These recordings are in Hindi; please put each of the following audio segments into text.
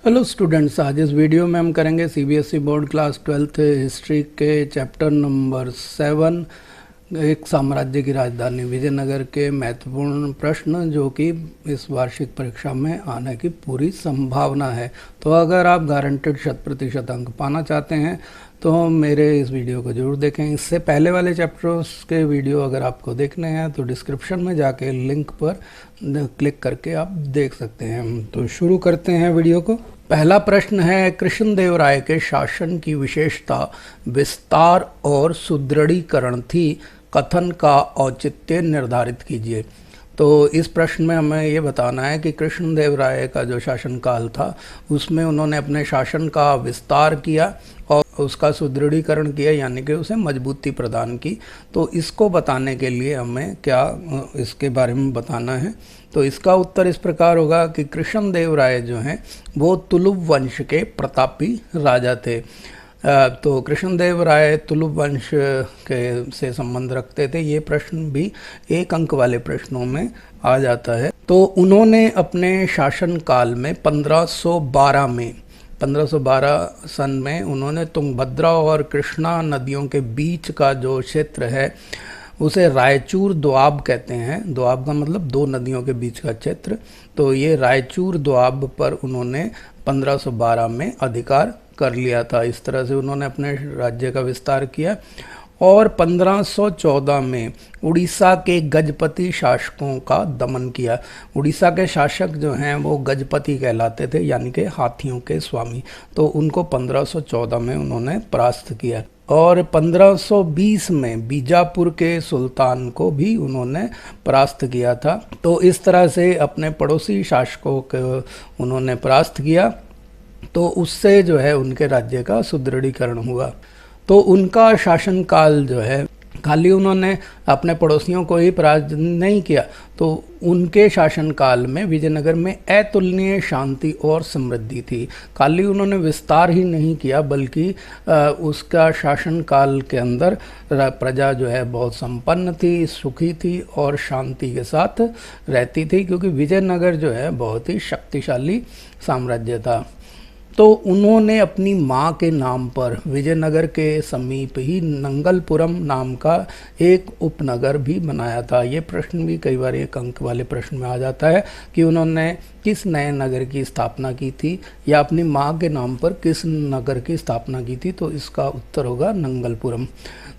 हेलो स्टूडेंट्स, आज इस वीडियो में हम करेंगे CBSE board class 12th history के चैप्टर नंबर 7 एक साम्राज्य की राजधानी विजयनगर के महत्वपूर्ण प्रश्न जो कि इस वार्षिक परीक्षा में आने की पूरी संभावना है। तो अगर आप गारंटेड 100% अंक पाना चाहते हैं तो मेरे इस वीडियो को जरूर देखें। इससे पहले वाले चैप्टर्स के वीडियो अगर आपको देखने हैं तो डिस्क्रिप्शन में जाके लिंक पर क्लिक करके आप देख सकते हैं। तो शुरू करते हैं वीडियो को। पहला प्रश्न है, कृष्णदेवराय के शासन की विशेषता विस्तार और सुदृढ़ीकरण थी, कथन का औचित्य निर्धारित कीजिए। तो इस प्रश्न में हमें ये बताना है कि कृष्णदेवराय का जो शासनकाल था उसमें उन्होंने अपने शासन का विस्तार किया और उसका सुदृढ़ीकरण किया, यानी कि उसे मजबूती प्रदान की। तो इसको बताने के लिए हमें क्या इसके बारे में बताना है। तो इसका उत्तर इस प्रकार होगा कि कृष्णदेवराय जो हैं वो तुलुव वंश के प्रतापी राजा थे। तो कृष्णदेवराय तुलुव वंश के से संबंध रखते थे। ये प्रश्न भी एक अंक वाले प्रश्नों में आ जाता है। तो उन्होंने अपने शासनकाल में 1512 सन में उन्होंने तुंगभद्रा और कृष्णा नदियों के बीच का जो क्षेत्र है उसे रायचूर दोआब कहते हैं। दोआब का मतलब दो नदियों के बीच का क्षेत्र। तो ये रायचूर दोआब पर उन्होंने 1512 में अधिकार कर लिया था। इस तरह से उन्होंने अपने राज्य का विस्तार किया और 1514 में उड़ीसा के गजपति शासकों का दमन किया। उड़ीसा के शासक जो हैं वो गजपति कहलाते थे, यानी कि हाथियों के स्वामी। तो उनको 1514 में उन्होंने परास्त किया और 1520 में बीजापुर के सुल्तान को भी उन्होंने परास्त किया था। तो इस तरह से अपने पड़ोसी शासकों को उन्होंने परास्त किया। तो उससे जो है उनके राज्य का सुदृढ़ीकरण हुआ। तो उनका शासनकाल जो है खाली उन्होंने अपने पड़ोसियों को ही पराजित नहीं किया, तो उनके शासनकाल में विजयनगर में अतुलनीय शांति और समृद्धि थी। खाली उन्होंने विस्तार ही नहीं किया बल्कि उसका शासनकाल के अंदर प्रजा जो है बहुत संपन्न थी, सुखी थी और शांति के साथ रहती थी, क्योंकि विजयनगर जो है बहुत ही शक्तिशाली साम्राज्य था। तो उन्होंने अपनी माँ के नाम पर विजयनगर के समीप ही नंगलपुरम नाम का एक उपनगर भी बनाया था। ये प्रश्न भी कई बार एक अंक वाले प्रश्न में आ जाता है कि उन्होंने किस नए नगर की स्थापना की थी या अपनी माँ के नाम पर किस नगर की स्थापना की थी। तो इसका उत्तर होगा नंगलपुरम।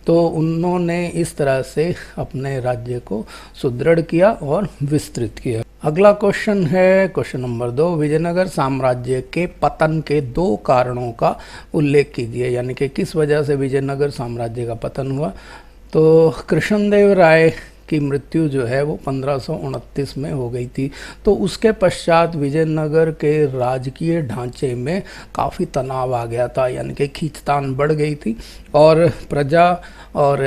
तो उन्होंने इस तरह से अपने राज्य को सुदृढ़ किया और विस्तृत किया। अगला क्वेश्चन है क्वेश्चन नंबर 2, विजयनगर साम्राज्य के पतन के 2 कारणों का उल्लेख कीजिए, यानी कि किस वजह से विजयनगर साम्राज्य का पतन हुआ। तो कृष्णदेव राय की मृत्यु जो है वो 1529 में हो गई थी। तो उसके पश्चात विजयनगर के राजकीय ढांचे में काफ़ी तनाव आ गया था, यानी कि खींचतान बढ़ गई थी और प्रजा और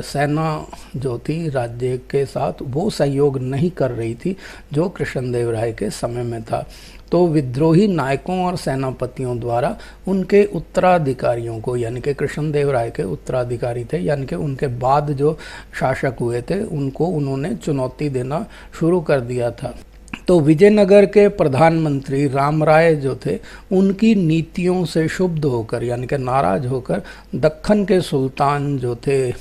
सेना जो थी राज्य के साथ वो सहयोग नहीं कर रही थी जो कृष्णदेव राय के समय में था। तो विद्रोही नायकों और सेनापतियों द्वारा उनके उत्तराधिकारियों को, यानी कि कृष्णदेव राय के उत्तराधिकारी थे, यानी कि उनके बाद जो शासक हुए थे उनको उन्होंने चुनौती देना शुरू कर दिया था। तो विजयनगर के प्रधानमंत्री रामराय जो थे उनकी नीतियों से क्षुब्ध होकर, यानी कि नाराज होकर, दक्खन के सुल्तान जो थे,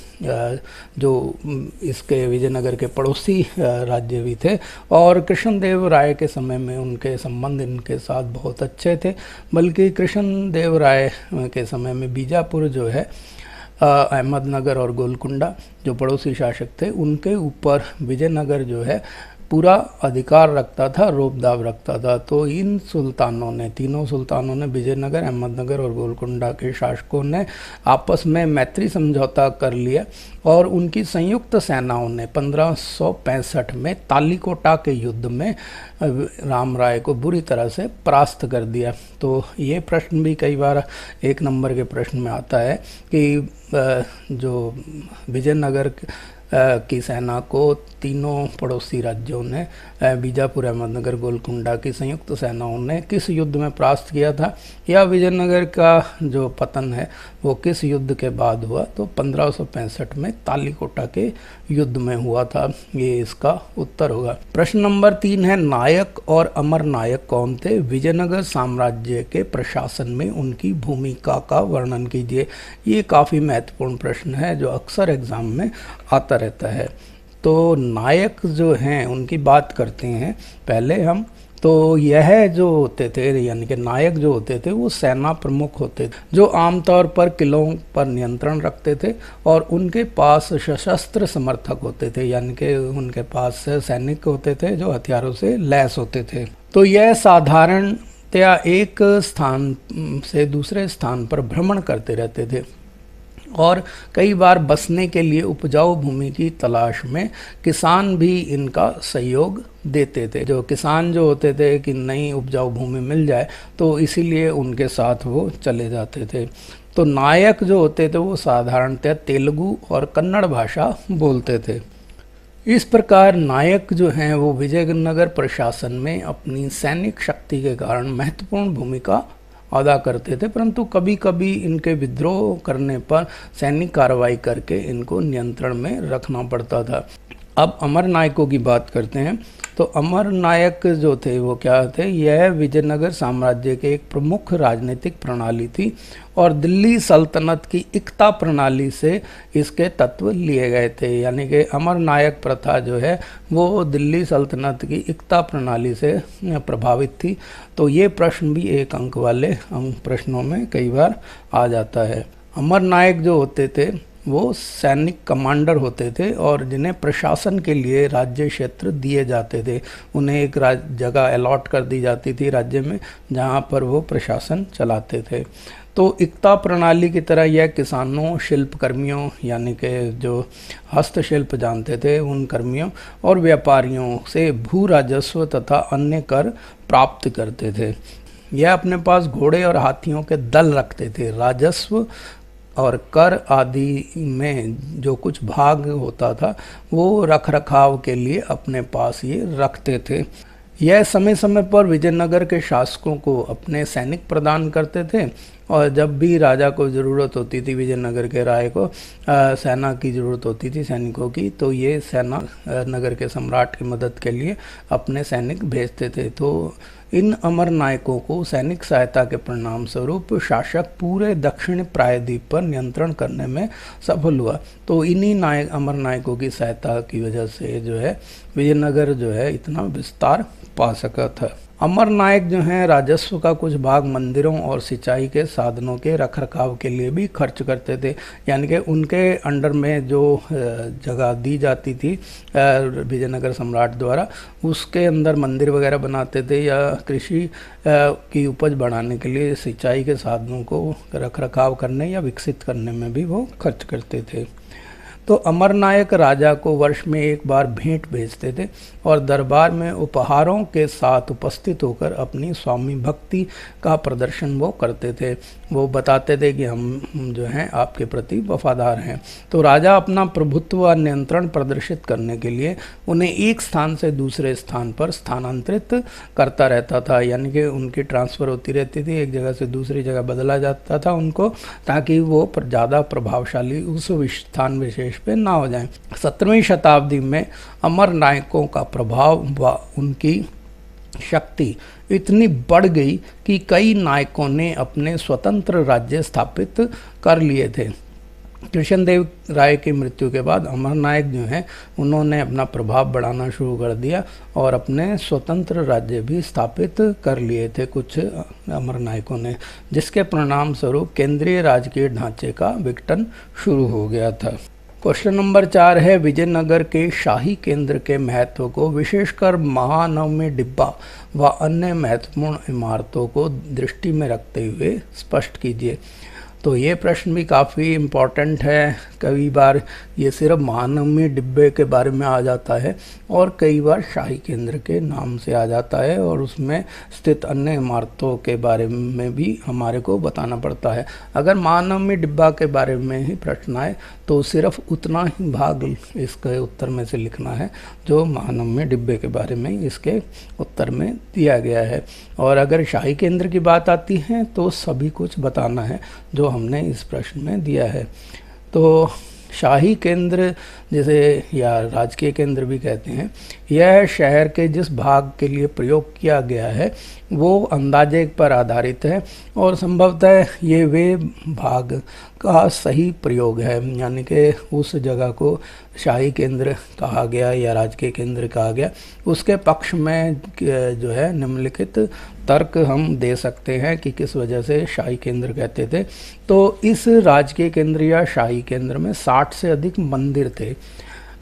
जो इसके विजयनगर के पड़ोसी राज्य भी थे, और कृष्णदेव राय के समय में उनके संबंध इनके साथ बहुत अच्छे थे। बल्कि कृष्णदेव राय के समय में बीजापुर जो है, अहमदनगर और गोलकुंडा जो पड़ोसी शासक थे उनके ऊपर विजयनगर जो है पूरा अधिकार रखता था, रोबदाब रखता था। तो इन सुल्तानों ने, तीनों सुल्तानों ने, विजयनगर, अहमदनगर और गोलकुंडा के शासकों ने आपस में मैत्री समझौता कर लिया और उनकी संयुक्त सेनाओं ने 1565 में तालीकोटा के युद्ध में राम राय को बुरी तरह से परास्त कर दिया। तो ये प्रश्न भी कई बार एक नंबर के प्रश्न में आता है कि जो विजयनगर की सेना को तीनों पड़ोसी राज्यों ने, बीजापुर, अहमदनगर, गोलकुंडा की संयुक्त सेनाओं ने किस युद्ध में परास्त किया था, या विजयनगर का जो पतन है वो किस युद्ध के बाद हुआ, तो 1565 में तालीकोटा के युद्ध में हुआ था। ये इसका उत्तर होगा। प्रश्न नंबर 3 है, नायक और अमर नायक कौन थे? विजयनगर साम्राज्य के प्रशासन में उनकी भूमिका का वर्णन कीजिए। ये काफ़ी महत्वपूर्ण प्रश्न है जो अक्सर एग्जाम में आता रहता है। तो नायक जो हैं उनकी बात करते हैं पहले हम। तो यह जो होते थे, यानी कि नायक जो होते थे, वो सेना प्रमुख होते थे जो आमतौर पर किलों पर नियंत्रण रखते थे और उनके पास सशस्त्र समर्थक होते थे, यानी कि उनके पास सैनिक होते थे जो हथियारों से लैस होते थे। तो यह साधारणतया एक स्थान से दूसरे स्थान पर भ्रमण करते रहते थे और कई बार बसने के लिए उपजाऊ भूमि की तलाश में किसान भी इनका सहयोग देते थे। जो किसान जो होते थे कि नई उपजाऊ भूमि मिल जाए तो इसीलिए उनके साथ वो चले जाते थे। तो नायक जो होते थे वो साधारणतः तेलुगु और कन्नड़ भाषा बोलते थे। इस प्रकार नायक जो हैं वो विजयनगर प्रशासन में अपनी सैनिक शक्ति के कारण महत्वपूर्ण भूमिका अदा करते थे, परंतु कभी कभी इनके विद्रोह करने पर सैनिक कार्रवाई करके इनको नियंत्रण में रखना पड़ता था। अब अमर नायकों की बात करते हैं। तो अमर नायक जो थे वो क्या थे? यह विजयनगर साम्राज्य के एक प्रमुख राजनीतिक प्रणाली थी और दिल्ली सल्तनत की इक्ता प्रणाली से इसके तत्व लिए गए थे। यानी कि अमर नायक प्रथा जो है वो दिल्ली सल्तनत की इक्ता प्रणाली से प्रभावित थी। तो ये प्रश्न भी एक अंक वाले प्रश्नों में कई बार आ जाता है। अमर नायक जो होते थे वो सैनिक कमांडर होते थे और जिन्हें प्रशासन के लिए राज्य क्षेत्र दिए जाते थे। उन्हें एक जगह अलॉट कर दी जाती थी राज्य में जहाँ पर वो प्रशासन चलाते थे। तो इक्ता प्रणाली की तरह यह किसानों, शिल्पकर्मियों यानी कि जो हस्तशिल्प जानते थे उन कर्मियों और व्यापारियों से भू राजस्व तथा अन्य कर प्राप्त करते थे। यह अपने पास घोड़े और हाथियों के दल रखते थे। राजस्व और कर आदि में जो कुछ भाग होता था वो रख रखाव के लिए अपने पास ये रखते थे। यह समय समय पर विजयनगर के शासकों को अपने सैनिक प्रदान करते थे और जब भी राजा को ज़रूरत होती थी, विजयनगर के राय को सेना की ज़रूरत होती थी, सैनिकों की, तो ये सेना नगर के सम्राट की मदद के लिए अपने सैनिक भेजते थे। तो इन अमर नायकों को सैनिक सहायता के परिणाम स्वरूप शासक पूरे दक्षिण प्रायद्वीप पर नियंत्रण करने में सफल हुआ। तो इन्हीं अमर नायकों की सहायता की वजह से जो है विजयनगर जो है इतना विस्तार पा सका था। अमर नायक जो हैं राजस्व का कुछ भाग मंदिरों और सिंचाई के साधनों के रखरखाव के लिए भी खर्च करते थे। यानी कि उनके अंडर में जो जगह दी जाती थी विजयनगर सम्राट द्वारा, उसके अंदर मंदिर वगैरह बनाते थे या कृषि की उपज बढ़ाने के लिए सिंचाई के साधनों को रखरखाव करने या विकसित करने में भी वो खर्च करते थे। तो अमर नायक राजा को वर्ष में एक बार भेंट भेजते थे और दरबार में उपहारों के साथ उपस्थित होकर अपनी स्वामी भक्ति का प्रदर्शन वो करते थे। वो बताते थे कि हम जो हैं आपके प्रति वफादार हैं। तो राजा अपना प्रभुत्व व नियंत्रण प्रदर्शित करने के लिए उन्हें एक स्थान से दूसरे स्थान पर स्थानांतरित करता रहता था। यानी कि उनकी ट्रांसफ़र होती रहती थी, एक जगह से दूसरी जगह बदला जाता था उनको, ताकि वो ज़्यादा प्रभावशाली उस स्थान विशेष पे ना हो जाएं। 17वीं शताब्दी में अमर नायकों का प्रभाव व उनकी शक्ति इतनी बढ़ गई कि कई नायकों ने अपने स्वतंत्र राज्य स्थापित कर लिए थे। कृष्णदेव राय की मृत्यु के बाद अमर नायक जो हैं उन्होंने अपना प्रभाव बढ़ाना शुरू कर दिया और अपने स्वतंत्र राज्य भी स्थापित कर लिए थे कुछ अमर नायकों ने, जिसके परिणाम स्वरूप केंद्रीय राजकीय ढांचे का विघटन शुरू हो गया था। क्वेश्चन नंबर 4 है, विजयनगर के शाही केंद्र के महत्व को विशेषकर महानवमी डिब्बा व अन्य महत्वपूर्ण इमारतों को दृष्टि में रखते हुए स्पष्ट कीजिए। तो ये प्रश्न भी काफ़ी इम्पोर्टेंट है। कई बार ये सिर्फ महानवमी डिब्बे के बारे में आ जाता है और कई बार शाही केंद्र के नाम से आ जाता है और उसमें स्थित अन्य इमारतों के बारे में भी हमारे को बताना पड़ता है। अगर महानवमी डिब्बा के बारे में ही प्रश्न आए तो सिर्फ उतना ही भाग इसके उत्तर में से लिखना है जो महानवमी डिब्बे के बारे में इसके उत्तर में दिया गया है। और अगर शाही केंद्र की बात आती है तो सभी कुछ बताना है जो हमने इस प्रश्न में दिया है। तो शाही केंद्र जिसे या राजकीय केंद्र भी कहते हैं, यह शहर के जिस भाग के लिए प्रयोग किया गया है वो अंदाजे पर आधारित है और संभवतः ये वे भाग का सही प्रयोग है, यानी कि उस जगह को शाही केंद्र कहा गया या राजकीय केंद्र कहा गया। उसके पक्ष में जो है निम्नलिखित तर्क हम दे सकते हैं कि किस वजह से शाही केंद्र कहते थे। तो इस राजकीय केंद्र या शाही केंद्र में 60 से अधिक मंदिर थे,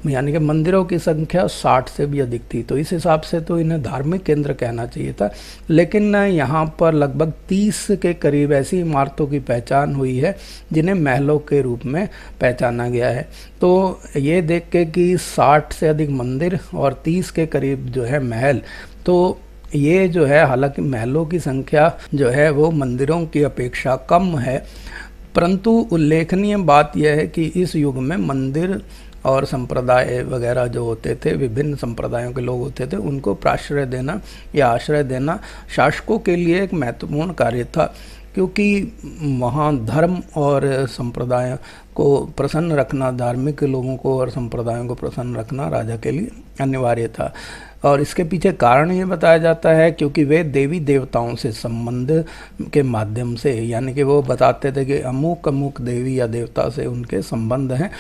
यानी कि मंदिरों की संख्या 60 से भी अधिक थी। तो इस हिसाब से तो इन्हें धार्मिक केंद्र कहना चाहिए था, लेकिन यहाँ पर लगभग 30 के करीब ऐसी इमारतों की पहचान हुई है जिन्हें महलों के रूप में पहचाना गया है। तो ये देख के कि 60 से अधिक मंदिर और 30 के करीब जो है महल, तो ये जो है हालांकि महलों की संख्या जो है वो मंदिरों की अपेक्षा कम है, परंतु उल्लेखनीय बात यह है कि इस युग में मंदिर और संप्रदाय वगैरह जो होते थे, विभिन्न संप्रदायों के लोग होते थे, उनको प्राश्रय देना या आश्रय देना शासकों के लिए एक महत्वपूर्ण कार्य था, क्योंकि वहाँ धर्म और संप्रदाय को प्रसन्न रखना, धार्मिक लोगों को और संप्रदायों को प्रसन्न रखना राजा के लिए अनिवार्य था। और इसके पीछे कारण ये बताया जाता है क्योंकि वे देवी देवताओं से संबंध के माध्यम से, यानी कि वो बताते थे कि अमुक अमुक देवी या देवता से उनके संबंध हैं,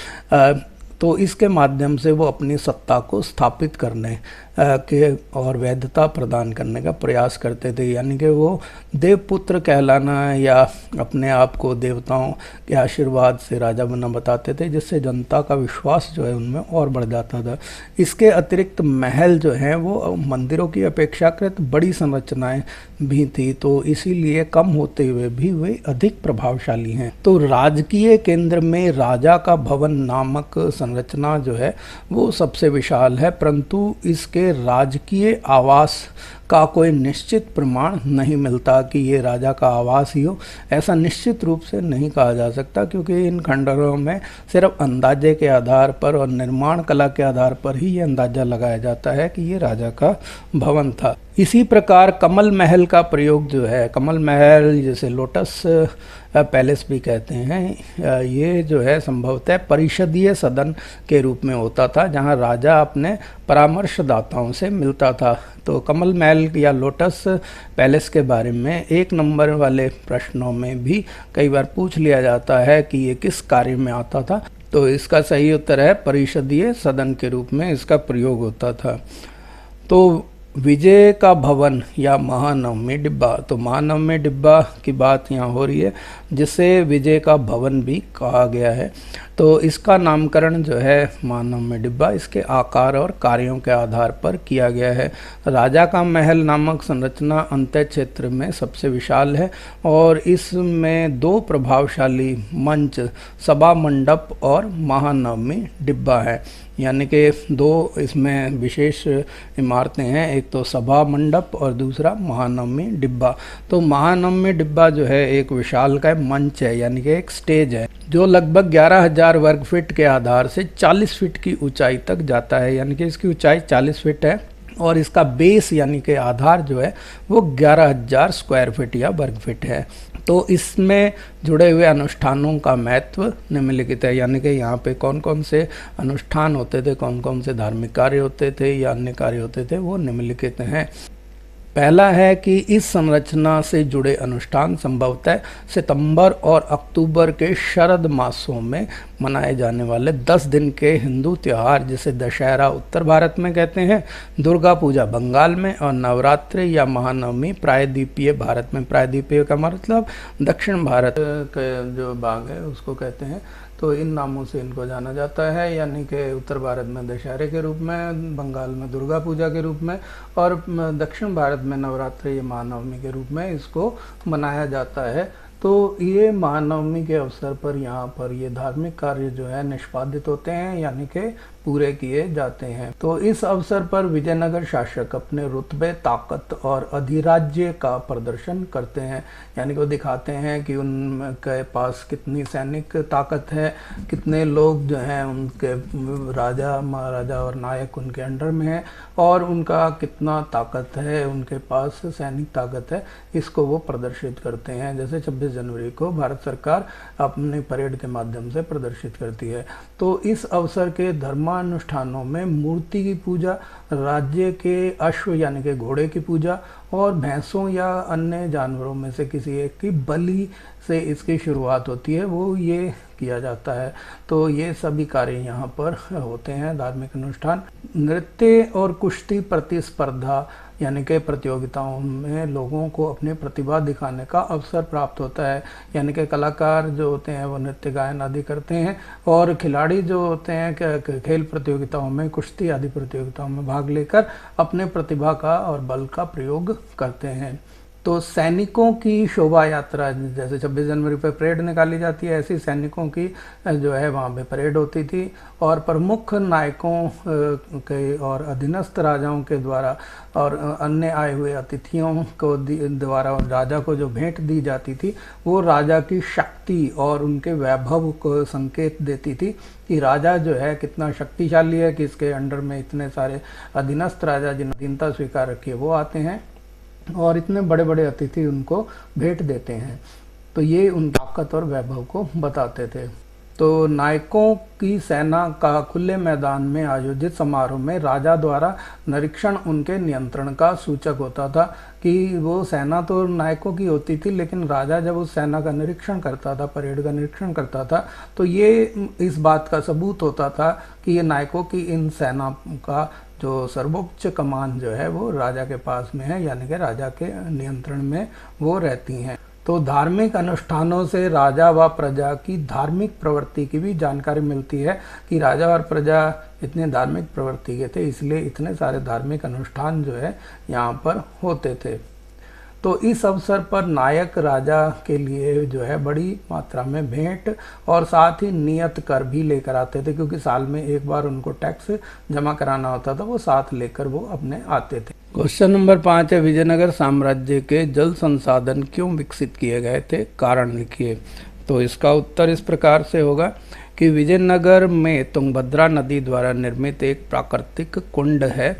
तो इसके माध्यम से वो अपनी सत्ता को स्थापित करने के और वैधता प्रदान करने का प्रयास करते थे, यानी कि वो देवपुत्र कहलाना या अपने आप को देवताओं के आशीर्वाद से राजा बनना बताते थे, जिससे जनता का विश्वास जो है उनमें और बढ़ जाता था। इसके अतिरिक्त महल जो हैं वो मंदिरों की अपेक्षाकृत बड़ी संरचनाएं भी थी, तो इसीलिए कम होते हुए भी वे अधिक प्रभावशाली हैं। तो राजकीय केंद्र में राजा का भवन नामक संरचना जो है वो सबसे विशाल है, परंतु इसके राजकीय आवास का कोई निश्चित प्रमाण नहीं मिलता कि ये राजा का आवास ही हो। ऐसा निश्चित रूप से नहीं कहा जा सकता, क्योंकि इन खंडरों में सिर्फ अंदाजे के आधार पर और निर्माण कला के आधार पर ही ये अंदाजा लगाया जाता है कि ये राजा का भवन था। इसी प्रकार कमल महल का प्रयोग जो है, कमल महल जिसे लोटस पैलेस भी कहते हैं, ये जो है संभवतः परिषदीय सदन के रूप में होता था, जहां राजा अपने परामर्शदाताओं से मिलता था। तो कमल महल या लोटस पैलेस के बारे में 1 नंबर वाले प्रश्नों में भी कई बार पूछ लिया जाता है कि ये किस कार्य में आता था। तो इसका सही उत्तर है परिषदीय सदन के रूप में इसका प्रयोग होता था। तो विजय का भवन या महानवमी डिब्बा, तो महानवमी डिब्बा की बात यहाँ हो रही है, जिसे विजय का भवन भी कहा गया है। तो इसका नामकरण जो है महानवमी डिब्बा इसके आकार और कार्यों के आधार पर किया गया है। राजा का महल नामक संरचना अंतः क्षेत्र में सबसे विशाल है और इसमें 2 प्रभावशाली मंच, सभा मंडप और महानवमी डिब्बा है, यानी कि 2 इसमें विशेष इमारतें हैं, एक तो सभा मंडप और दूसरा महानवमी डिब्बा। तो महानवमी डिब्बा जो है एक विशाल का मंच है, यानी कि एक स्टेज है, जो लगभग 11,000 वर्ग फीट के आधार से 40 फीट की ऊंचाई तक जाता है, यानी कि इसकी ऊंचाई 40 फीट है और इसका बेस यानी कि आधार जो है वो 11,000 स्क्वायर फीट या वर्ग फीट है। तो इसमें जुड़े हुए अनुष्ठानों का महत्व निम्नलिखित है, यानी कि यहाँ पे कौन कौन से अनुष्ठान होते थे, कौन कौन से धार्मिक कार्य होते थे या अन्य कार्य होते थे, वो निम्नलिखित हैं। पहला है कि इस संरचना से जुड़े अनुष्ठान संभवतः सितंबर और अक्टूबर के शरद मासों में मनाए जाने वाले 10 दिन के हिंदू त्यौहार, जिसे दशहरा उत्तर भारत में कहते हैं, दुर्गा पूजा बंगाल में और नवरात्रि या महानवमी प्रायद्वीपीय भारत में, प्रायद्वीपीय का मतलब दक्षिण भारत का जो भाग है उसको कहते हैं, तो इन नामों से इनको जाना जाता है, यानी कि उत्तर भारत में दशहरे के रूप में, बंगाल में दुर्गा पूजा के रूप में और दक्षिण भारत में नवरात्रि या महानवमी के रूप में इसको मनाया जाता है। तो ये महानवमी के अवसर पर यहाँ पर ये धार्मिक कार्य जो है निष्पादित होते हैं, यानी कि पूरे किए जाते हैं। तो इस अवसर पर विजयनगर शासक अपने रुतबे, ताकत और अधिराज्य का प्रदर्शन करते हैं, यानी कि वो दिखाते हैं कि उनके पास कितनी सैनिक ताकत है, कितने लोग जो हैं उनके राजा, महाराजा और नायक उनके अंडर में हैं, और उनका कितना ताकत है, उनके पास सैनिक ताकत है, इसको वो प्रदर्शित करते हैं। जैसे 26 जनवरी को भारत सरकार अपने परेड के माध्यम से प्रदर्शित करती है। तो इस अवसर के धर्मानुष्ठानों में मूर्ति की पूजा, राज्य के अश्व यानी कि घोड़े की पूजा, और भैंसों या अन्य जानवरों में से किसी एक की बलि से इसकी शुरुआत होती है, वो ये किया जाता है। तो ये सभी कार्य यहाँ पर होते हैं, धार्मिक अनुष्ठान। नृत्य और कुश्ती प्रतिस्पर्धा यानी कि प्रतियोगिताओं में लोगों को अपनी प्रतिभा दिखाने का अवसर प्राप्त होता है, यानी कि कलाकार जो होते हैं वो नृत्य, गायन आदि करते हैं, और खिलाड़ी जो होते हैं खेल प्रतियोगिताओं में, कुश्ती आदि प्रतियोगिताओं में भाग लेकर अपने प्रतिभा का और बल का प्रयोग करते हैं। तो सैनिकों की शोभा यात्रा, जैसे 26 जनवरी पर परेड निकाली जाती है, ऐसी सैनिकों की जो है वहाँ पे परेड होती थी, और प्रमुख नायकों के और अधीनस्थ राजाओं के द्वारा और अन्य आए हुए अतिथियों को द्वारा राजा को जो भेंट दी जाती थी, वो राजा की शक्ति और उनके वैभव को संकेत देती थी कि राजा जो है कितना शक्तिशाली है, कि इसके अंडर में इतने सारे अधीनस्थ राजा जिन अधीनता स्वीकार रखी है वो आते हैं, और इतने बड़े बड़े अतिथि उनको भेंट देते हैं। तो ये उन ताकत और वैभव को बताते थे। तो नायकों की सेना का खुले मैदान में आयोजित समारोह में राजा द्वारा निरीक्षण उनके नियंत्रण का सूचक होता था, कि वो सेना तो नायकों की होती थी, लेकिन राजा जब उस सेना का निरीक्षण करता था, परेड का निरीक्षण करता था, तो ये इस बात का सबूत होता था कि ये नायकों की इन सेना का जो सर्वोच्च कमान जो है वो राजा के पास में है, यानी कि राजा के नियंत्रण में वो रहती हैं। तो धार्मिक अनुष्ठानों से राजा व प्रजा की धार्मिक प्रवृत्ति की भी जानकारी मिलती है, कि राजा और प्रजा इतने धार्मिक प्रवृत्ति के थे, इसलिए इतने सारे धार्मिक अनुष्ठान जो है यहाँ पर होते थे। तो इस अवसर पर नायक राजा के लिए जो है बड़ी मात्रा में भेंट और साथ ही नियत कर भी लेकर आते थे, क्योंकि साल में एक बार उनको टैक्स जमा कराना होता था, वो साथ लेकर वो अपने आते थे। क्वेश्चन नंबर 5 है, विजयनगर साम्राज्य के जल संसाधन क्यों विकसित किए गए थे, कारण लिखिए। तो इसका उत्तर इस प्रकार से होगा कि विजयनगर में तुंगभद्रा नदी द्वारा निर्मित एक प्राकृतिक कुंड है,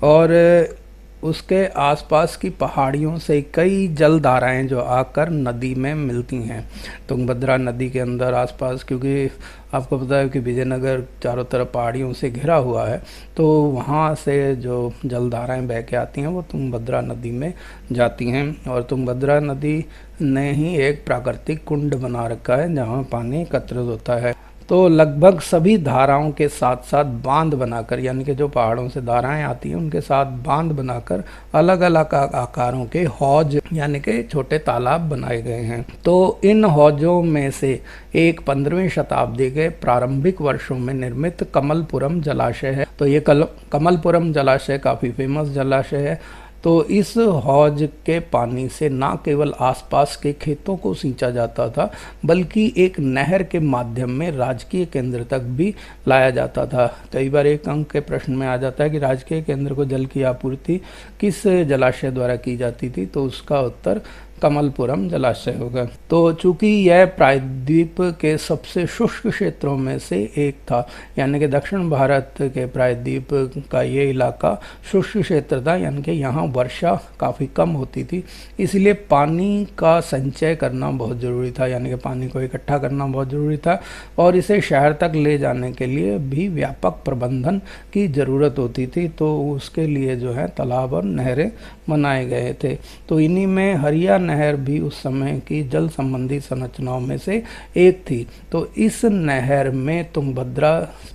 और उसके आसपास की पहाड़ियों से कई जलधाराएं जो आकर नदी में मिलती हैं। तुंगभद्रा नदी के अंदर आसपास, क्योंकि आपको पता है कि विजयनगर चारों तरफ पहाड़ियों से घिरा हुआ है, तो वहाँ से जो जलधाराएं बह के आती हैं वो तुंगभद्रा नदी में जाती हैं, और तुंगभद्रा नदी ने ही एक प्राकृतिक कुंड बना रखा है जहाँ पानी एकत्रित होता है। तो लगभग सभी धाराओं के साथ साथ बांध बनाकर, यानी कि जो पहाड़ों से धाराएं आती हैं उनके साथ बांध बनाकर अलग अलग आकारों के हौज यानी कि छोटे तालाब बनाए गए हैं। तो इन हौजों में से एक 15वीं शताब्दी के प्रारंभिक वर्षों में निर्मित कमलपुरम जलाशय है। तो ये कमलपुरम जलाशय काफ़ी फेमस जलाशय है। तो इस हौज के पानी से न केवल आसपास के खेतों को सींचा जाता था, बल्कि एक नहर के माध्यम में राजकीय केंद्र तक भी लाया जाता था। कई बार एक अंक के प्रश्न में आ जाता है कि राजकीय केंद्र को जल की आपूर्ति किस जलाशय द्वारा की जाती थी, तो उसका उत्तर कमलपुरम जलाशय होगा। तो चूंकि यह प्रायद्वीप के सबसे शुष्क क्षेत्रों में से एक था, यानी कि दक्षिण भारत के प्रायद्वीप का ये इलाका शुष्क क्षेत्र था, यानी कि यहाँ वर्षा काफ़ी कम होती थी, इसलिए पानी का संचय करना बहुत ज़रूरी था, यानी कि पानी को इकट्ठा करना बहुत ज़रूरी था, और इसे शहर तक ले जाने के लिए भी व्यापक प्रबंधन की ज़रूरत होती थी। तो उसके लिए जो है तालाब और नहरें बनाए गए थे। तो इन्हीं में हरिया नहर भी उस समय की जल संबंधी संरचनाओं में से एक थी। तो इस नहर में तुंगभद्रा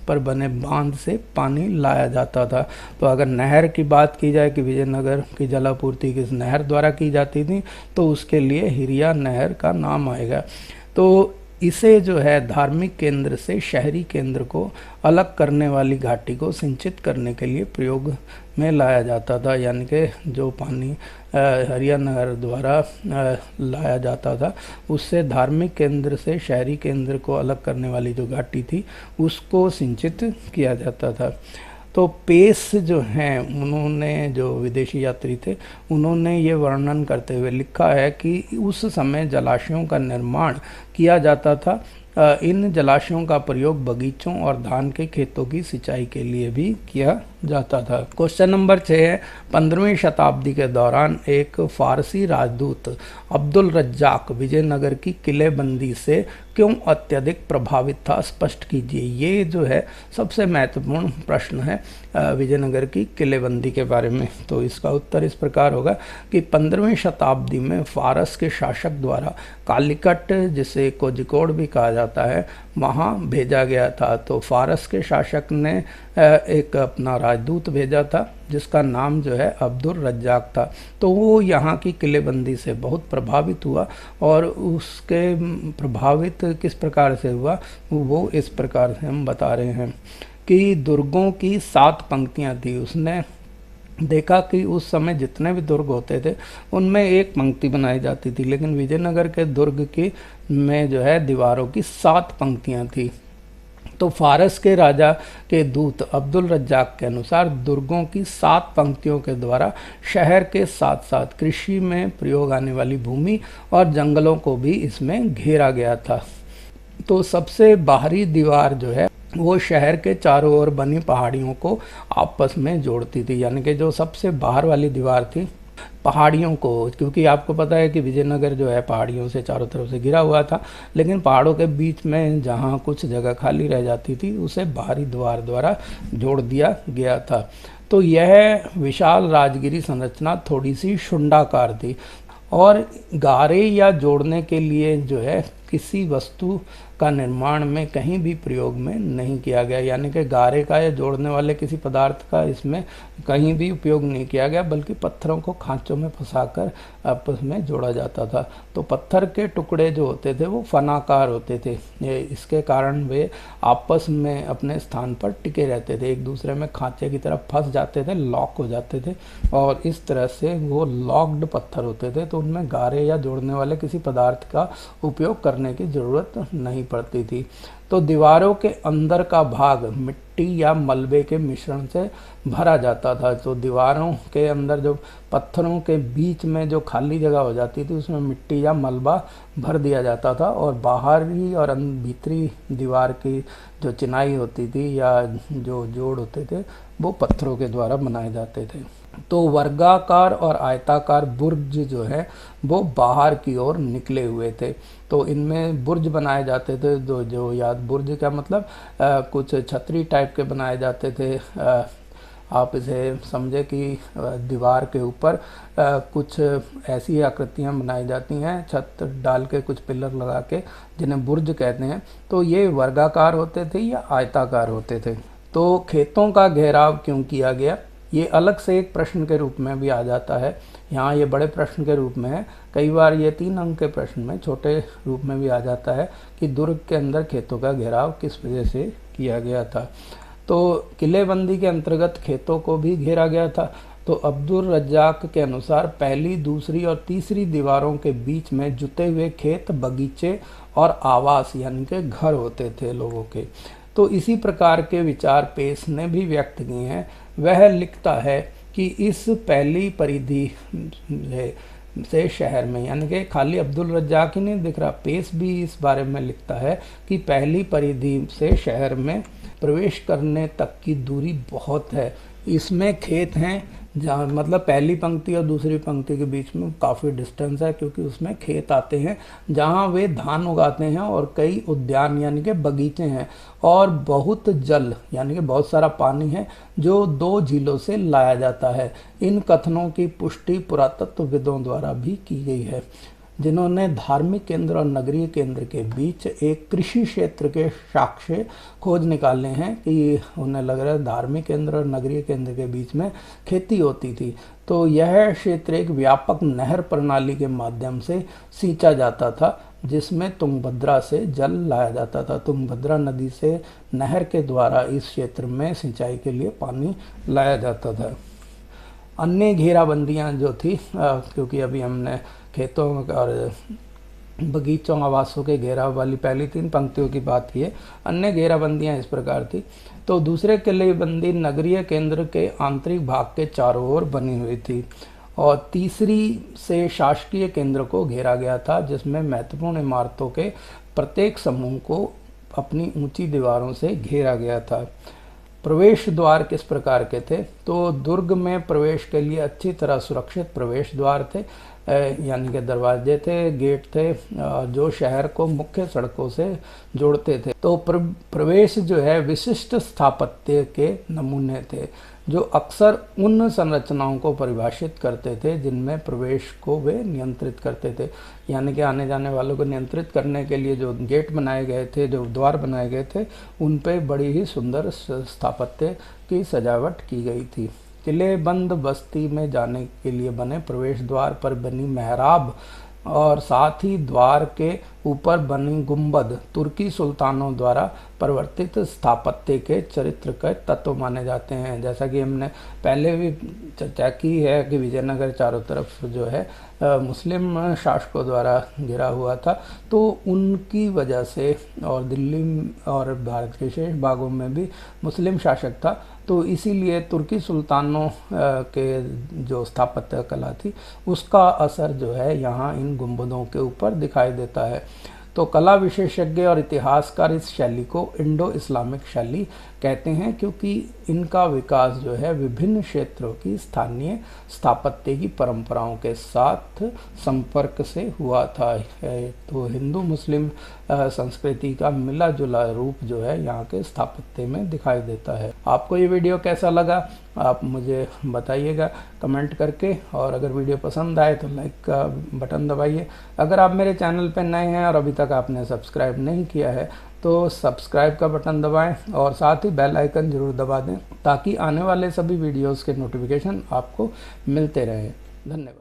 पर बने बांध से पानी लाया जाता था। तो अगर नहर की बात की जाए कि विजयनगर की जलापूर्ति किस नहर द्वारा की जाती थी, तो उसके लिए हिरिया नहर का नाम आएगा। तो इसे जो है धार्मिक केंद्र से शहरी केंद्र को अलग करने वाली घाटी को सिंचित करने के लिए प्रयोग में लाया जाता था। यानी कि जो पानी हरियानगर द्वारा लाया जाता था, उससे धार्मिक केंद्र से शहरी केंद्र को अलग करने वाली जो घाटी थी उसको सिंचित किया जाता था। तो पेस जो हैं, उन्होंने, जो विदेशी यात्री थे, उन्होंने ये वर्णन करते हुए लिखा है कि उस समय जलाशयों का निर्माण किया जाता था। इन जलाशयों का प्रयोग बगीचों और धान के खेतों की सिंचाई के लिए भी किया जाता था। क्वेश्चन नंबर 6 है, 15वीं शताब्दी के दौरान एक फारसी राजदूत अब्दुल रज्जाक विजयनगर की किलेबंदी से क्यों अत्यधिक प्रभावित था, स्पष्ट कीजिए। ये जो है सबसे महत्वपूर्ण प्रश्न है विजयनगर की किलेबंदी के बारे में। तो इसका उत्तर इस प्रकार होगा कि 15वीं शताब्दी में फारस के शासक द्वारा कालीकट, जिसे कोझिकोड भी कहा जाता है, वहाँ भेजा गया था। तो फारस के शासक ने एक अपना राजदूत भेजा था जिसका नाम जो है अब्दुल रज्जाक था। तो वो यहाँ की किलेबंदी से बहुत प्रभावित हुआ, और उसके प्रभावित किस प्रकार से हुआ वो इस प्रकार से हम बता रहे हैं कि दुर्गों की 7 पंक्तियाँ थी। उसने देखा कि उस समय जितने भी दुर्ग होते थे उनमें एक पंक्ति बनाई जाती थी, लेकिन विजयनगर के दुर्ग की में जो है दीवारों की 7 पंक्तियाँ थी। तो फारस के राजा के दूत अब्दुल रज्जाक के अनुसार दुर्गों की 7 पंक्तियों के द्वारा शहर के साथ साथ कृषि में प्रयोग आने वाली भूमि और जंगलों को भी इसमें घेरा गया था। तो सबसे बाहरी दीवार जो है वो शहर के चारों ओर बनी पहाड़ियों को आपस में जोड़ती थी। यानी कि जो सबसे बाहर वाली दीवार थी पहाड़ियों को, क्योंकि आपको पता है कि विजयनगर जो है पहाड़ियों से चारों तरफ से घिरा हुआ था, लेकिन पहाड़ों के बीच में जहाँ कुछ जगह खाली रह जाती थी उसे बाहरी द्वार द्वारा जोड़ दिया गया था। तो यह विशाल राजगिरी संरचना थोड़ी सी शुंडाकार थी, और गारे या जोड़ने के लिए जो है किसी वस्तु का निर्माण में कहीं भी प्रयोग में नहीं किया गया। यानी कि गारे का या जोड़ने वाले किसी पदार्थ का इसमें कहीं भी उपयोग नहीं किया गया, बल्कि पत्थरों को खांचों में फंसाकर आपस में जोड़ा जाता था। तो पत्थर के टुकड़े जो होते थे वो फनाकार होते थे, इसके कारण वे आपस में अपने स्थान पर टिके रहते थे, एक दूसरे में खांचे की तरफ फंस जाते थे, लॉक हो जाते थे, और इस तरह से वो लॉक्ड पत्थर होते थे। तो उनमें गारे या जोड़ने वाले किसी पदार्थ का उपयोग करने की ज़रूरत नहीं पड़ती थी। तो दीवारों के अंदर का भाग मिट्टी या मलबे के मिश्रण से भरा जाता था। तो दीवारों के अंदर जो पत्थरों के बीच में जो खाली जगह हो जाती थी उसमें मिट्टी या मलबा भर दिया जाता था, और बाहरी और भीतरी दीवार की जो चिनाई होती थी या जो जोड़ होते थे वो पत्थरों के द्वारा बनाए जाते थे। तो वर्गाकार और आयताकार बुर्ज जो है वो बाहर की ओर निकले हुए थे। तो इनमें बुर्ज बनाए जाते थे, जो याद बुर्ज का मतलब कुछ छतरी टाइप के बनाए जाते थे। आप इसे समझे कि दीवार के ऊपर कुछ ऐसी आकृतियां बनाई जाती हैं, छत डाल के कुछ पिलर लगा के, जिन्हें बुर्ज कहते हैं। तो ये वर्गाकार होते थे या आयताकार होते थे। तो खेतों का घेराव क्यों किया गया, ये अलग से एक प्रश्न के रूप में भी आ जाता है। यहाँ ये बड़े प्रश्न के रूप में है, कई बार ये 3 अंक के प्रश्न में छोटे रूप में भी आ जाता है कि दुर्ग के अंदर खेतों का घेराव किस वजह से किया गया था। तो किलेबंदी के अंतर्गत खेतों को भी घेरा गया था। तो अब्दुल रज्जाक के अनुसार पहली, दूसरी और तीसरी दीवारों के बीच में जुते हुए खेत, बगीचे और आवास यानी कि घर होते थे लोगों के। तो इसी प्रकार के विचार पेस ने भी व्यक्त किए हैं। वह लिखता है कि इस पहली परिधि से शहर में, यानी कि खाली अब्दुल रज्जाक ही नहीं दिख रहा, पेस भी इस बारे में लिखता है कि पहली परिधि से शहर में प्रवेश करने तक की दूरी बहुत है। इसमें खेत हैं, जहाँ मतलब पहली पंक्ति और दूसरी पंक्ति के बीच में काफ़ी डिस्टेंस है, क्योंकि उसमें खेत आते हैं जहाँ वे धान उगाते हैं, और कई उद्यान यानी कि बगीचे हैं, और बहुत जल यानी कि बहुत सारा पानी है जो 2 झीलों से लाया जाता है। इन कथनों की पुष्टि पुरातत्वविदों द्वारा भी की गई है, जिन्होंने धार्मिक केंद्र और नगरीय केंद्र के बीच एक कृषि क्षेत्र के साक्ष्य खोज निकाले हैं कि उन्हें लग रहा है धार्मिक केंद्र और नगरीय केंद्र के बीच में खेती होती थी। तो यह क्षेत्र एक व्यापक नहर प्रणाली के माध्यम से सींचा जाता था, जिसमें तुंगभद्रा से जल लाया जाता था। तुंगभद्रा नदी से नहर के द्वारा इस क्षेत्र में सिंचाई के लिए पानी लाया जाता था। अन्य घेराबंदियां जो थी, क्योंकि अभी हमने खेतों और बगीचों आवासों के घेराव वाली पहली 3 पंक्तियों की बात की है, अन्य घेराबंदियां इस प्रकार थी। तो दूसरे किलेबंदी नगरीय केंद्र के आंतरिक भाग के चारों ओर बनी हुई थी, और तीसरी से शासकीय केंद्र को घेरा गया था, जिसमें महत्वपूर्ण इमारतों के प्रत्येक समूह को अपनी ऊंची दीवारों से घेरा गया था। प्रवेश द्वार किस प्रकार के थे? तो दुर्ग में प्रवेश के लिए अच्छी तरह सुरक्षित प्रवेश द्वार थे, यानी कि दरवाजे थे, गेट थे, जो शहर को मुख्य सड़कों से जोड़ते थे। तो प्रवेश जो है विशिष्ट स्थापत्य के नमूने थे, जो अक्सर उन संरचनाओं को परिभाषित करते थे जिनमें प्रवेश को वे नियंत्रित करते थे। यानी कि आने जाने वालों को नियंत्रित करने के लिए जो गेट बनाए गए थे, जो द्वार बनाए गए थे, उन पे बड़ी ही सुंदर स्थापत्य की सजावट की गई थी। किलेबंद बस्ती में जाने के लिए बने प्रवेश द्वार पर बनी मेहराब और साथ ही द्वार के ऊपर बनी गुंबद तुर्की सुल्तानों द्वारा परिवर्तित स्थापत्य के चरित्र के तत्व माने जाते हैं। जैसा कि हमने पहले भी चर्चा की है कि विजयनगर चारों तरफ जो है मुस्लिम शासकों द्वारा घिरा हुआ था, तो उनकी वजह से, और दिल्ली और भारत के शेष भागों में भी मुस्लिम शासक था, तो इसीलिए तुर्की सुल्तानों के जो स्थापत्य कला थी उसका असर जो है यहाँ इन गुंबदों के ऊपर दिखाई देता है। तो कला विशेषज्ञ और इतिहासकार इस शैली को इंडो इस्लामिक शैली कहते हैं, क्योंकि इनका विकास जो है विभिन्न क्षेत्रों की स्थानीय स्थापत्य की परंपराओं के साथ संपर्क से हुआ था। तो हिंदू मुस्लिम संस्कृति का मिला जुला रूप जो है यहाँ के स्थापत्य में दिखाई देता है। आपको ये वीडियो कैसा लगा आप मुझे बताइएगा कमेंट करके, और अगर वीडियो पसंद आए तो लाइक का बटन दबाइए। अगर आप मेरे चैनल पर नए हैं और अभी तक आपने सब्सक्राइब नहीं किया है तो सब्सक्राइब का बटन दबाएं और साथ ही बेल आइकन जरूर दबा दें, ताकि आने वाले सभी वीडियोस के नोटिफिकेशन आपको मिलते रहें। धन्यवाद।